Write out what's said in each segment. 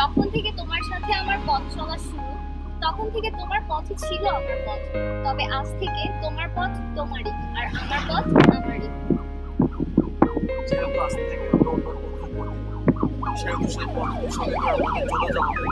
যখন থেকে তোমার সাথে আমার পথ চলা শুরু, তখন থেকে তোমার পথই ছিল আমার পথ। তবে আজ থেকে তোমার পথ তোমারই, আর আমার পথ আমারই। যেহেতু আজ থেকে আমরা অন্য পথে সেহেতু সেই পথ অনুসরণ করে আমাদের চলে যাওয়া হবে।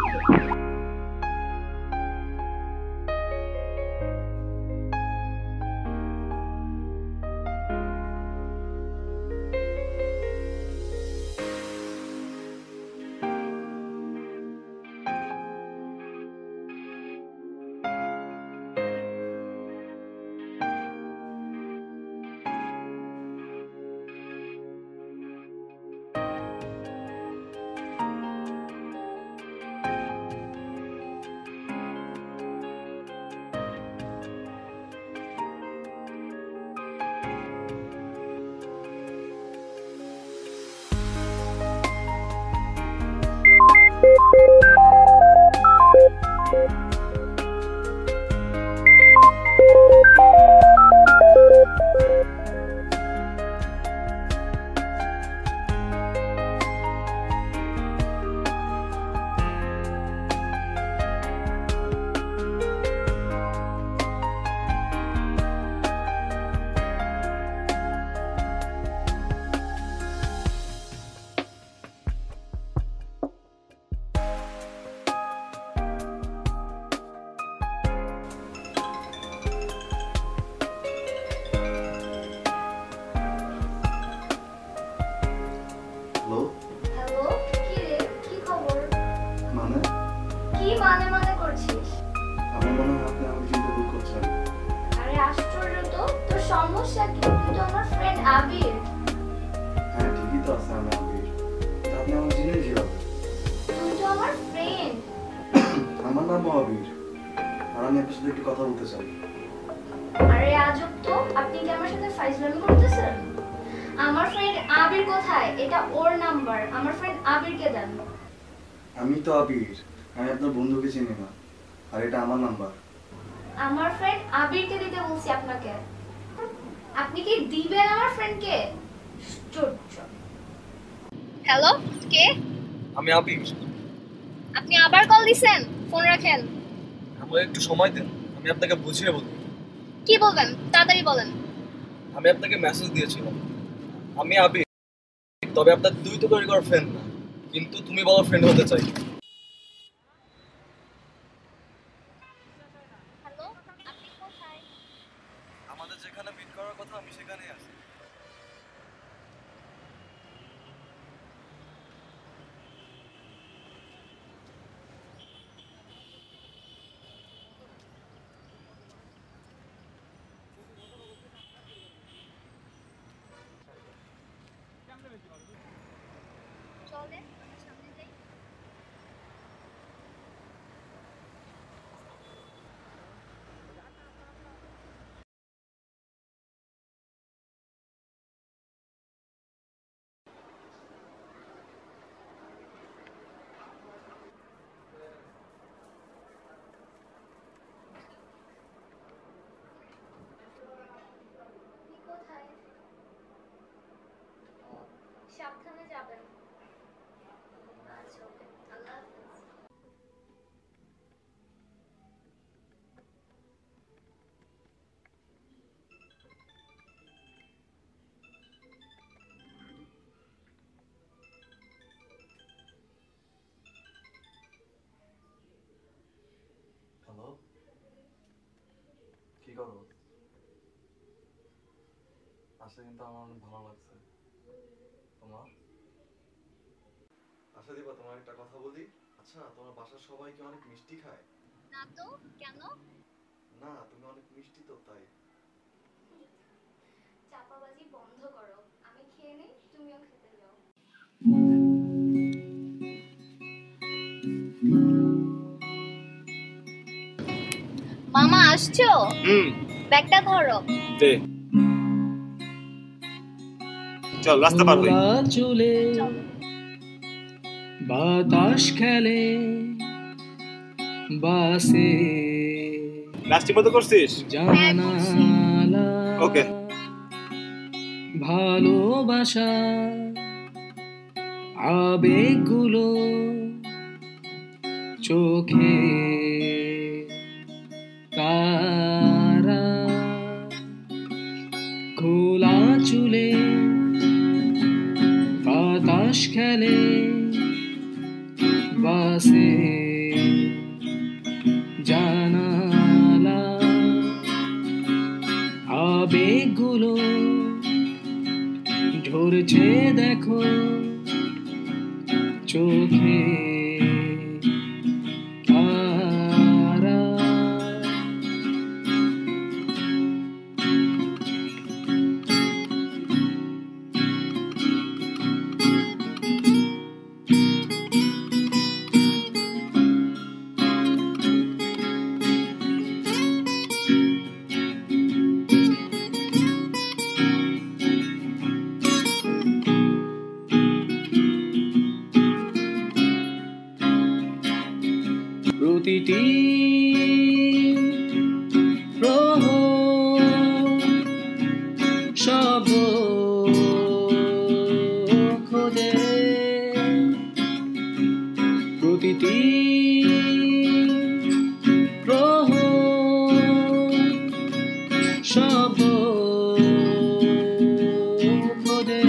হ্যালো, কি রে, কি খবর? কি মানে করছিস? আমি মনে হয় আপনি আমাকে চিন্তা ভুল করছেন। আরে আশ্চর্য তো, তোর সমস্যা কি? তুই তো আমার ফ্রেন্ড আবির। হ্যাঁ ঠিকই তো আছে, আমি আবির। তা আপনি আমাকে চিনেন কিভাবে? তুই তো আমার ফ্রেন্ড। আমার নাম আবির, আর আমি আপনার সাথে একটু কথা বলতে চাই। আরে আজব তো, আপনি কি আমার সাথে ফাইজলামি করতেছেন? আমার ফ্রেন্ড আবির কোথায়? এটা ওর নাম্বার। আমার ফ্রেন্ড আবিরকে দেন। আমি তো আবির, আমি আপনার বন্ধুকে চিনি না, আর এটা আমার নাম্বার। আমার ফ্রেন্ড আবিরকে দিতে বলছি আপনাকে। আপনি কি দিবেন আমার ফ্রেন্ডকে? আশ্চর্য। হ্যালো, কে? আমি আবির। আপনি আবার কল দিছেন? ফোন রাখেন। আমাকে একটু সময় দিন, আমি আপনাকে বুঝিয়ে বলবো। কি বলবেন? তাড়াতাড়ি বলেন। আমি আপনাকে মেসেজ দিয়েছিলাম, আমি আবির, তবে আপনার দুই তো তৈরি করার ফ্রেন্ড না, কিন্তু তুমি বলো ফ্রেন্ড হতে চাই। হ্যালো, আপনি কোথায়? আমাদের যেখানে মিট করার কথা আমি সেখানেই আছি। চলেন সামনে যাই। আপনি কোথায়? সাবধানে যাবেন। আচ্ছা, ওকে, আল্লাহ হাফেজ। হ্যালো, কি করো? আসলে কিন্তু আমার অনেক ভালো লাগছে। তোমার? আচ্ছা দিবা, তোমার একটা কথা বলি। আচ্ছা, তোমার বাসার সবাই কি অনেক মিষ্টি খায়? না তো, কেন? না, তুমি অনেক মিষ্টি তো, তাই। চাপাবাজি বন্ধ করো। আমি খেয়ে নেই, তুমিও খেতে যাও। মামা আসছো? ব্যাগটা ধরো। দে, চল রাস্তা পার হই। চলে বাতাস খেলে বাসে লাস্টি মতো করছিস? জানালা ওকে। ভালোবাসা আবেগগুলো চোখে তারা খোলা চুলে বাতাস খেলে বাসে জানালা আবেগগুলো ঝরছে দেখো চোখে তারা প্রতিটি প্রহর শব্দ খোদে প্রতিটি প্রহর শব্দ খোদে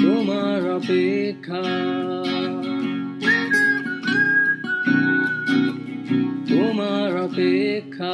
তোমার অপেক্ষা তোমার অপেক্ষা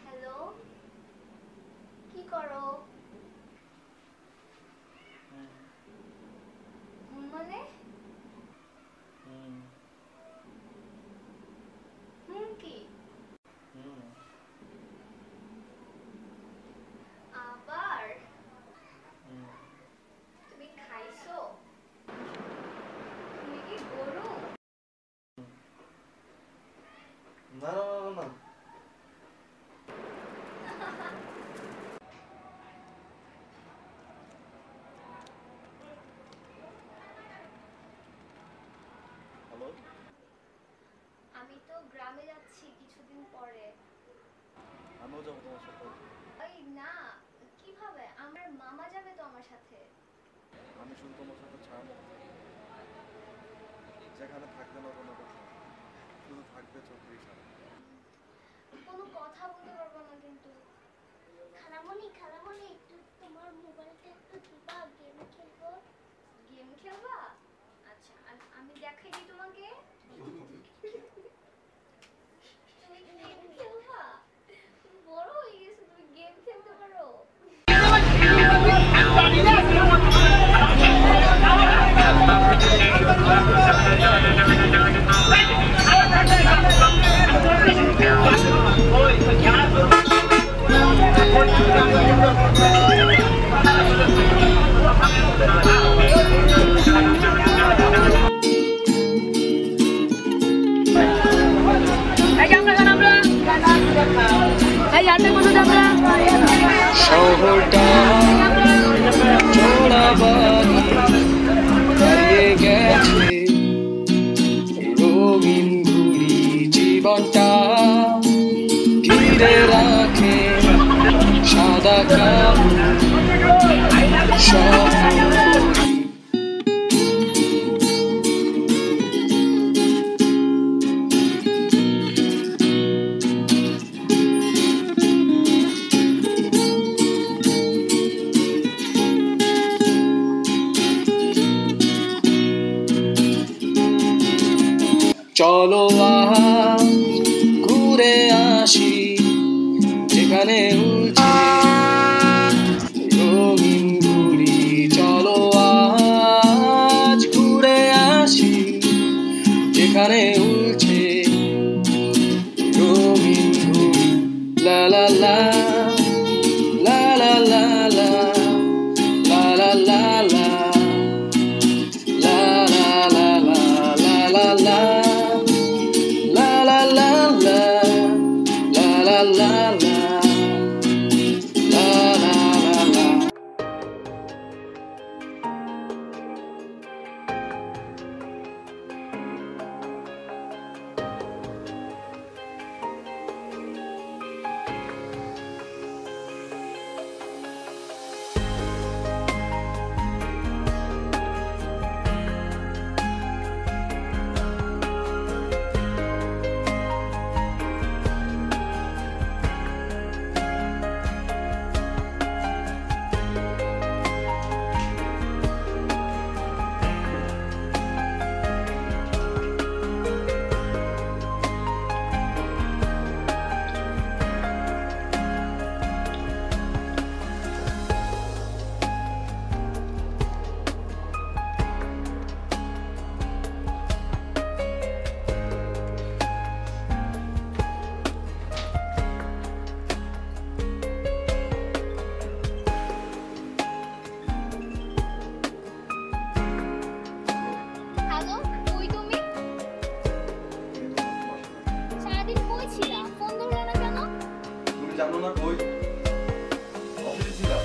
হ্যালো, কি করো? মানে কি আবার তুমি খাইছো? তুমি কি গরু? না না না না হ্যালো আমি তো গ্রামে যাচ্ছি কিছুদিন পরে। আমিও যাবো তোমার সাথে। ওই না, কিভাবে? আমার মামা যাবে তো আমার সাথে। আমি শুধু তোমার সাথে ছাড়বো, যেখানে থাকবে না কোনো কথা, শুধু থাকবে চোখের ইশারা। কোনো কথা বলতে পারবো না কিন্তু। খালামণি খালামণি একটু তোমার মোবাইলটা একটু দিবা, গেম খেলবো। গেম খেলবা? আচ্ছা, আমি দেখাই দিই তোমাকে। তুমি গেম খেলবা? তুমি বড় হয়ে গেছো, তুমি গেম খেলতে পারো? শহরটা চোরা বাড়ি হারিয়ে গেছে রঙিন ঘুড়ি জীবনটা ঘিরে রাখে সাদা কালো স্বপ্ন। চলো আজ ঘুরে আসি যেখানে উঠছে রঙিন ঘুড়ি। চলো আজ ঘুরে আসি যেখানে উঠছে রঙিন ঘুড়ি। লা লা লা লা লা জানো না? ওই অফিসে ছিলাম।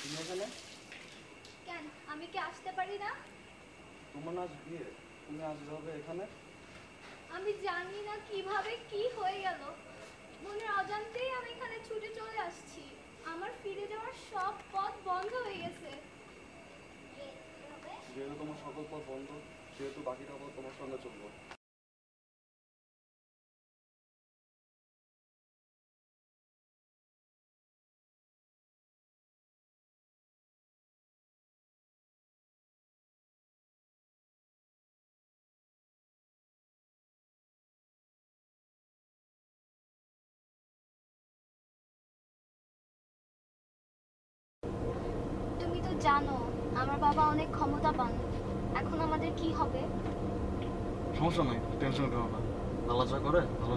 তুমি এখানে? কেন আমি কি আসতে পারি না? তোমার না আজ বিয়ে, তুমি আসবে হবে এখানে? আমি জানি না কিভাবে কি হয়ে গেল, মনের অজান্তেই আমি এখানে ছুটে চলে আসছি। আমার ফিরে যাওয়ার সব পথ বন্ধ হয়ে গেছে। যেহেতু তোমার সকল পথ বন্ধ, সেহেতু বাকিটা পথ তোমার সঙ্গে চলবো। তুমি তো জানো আমার বাবা অনেক ক্ষমতাবান। এখন আমাদের কি হবে? সমস্যা নাই, টেনশন করো না। আল্লাহ যা করে ভালো।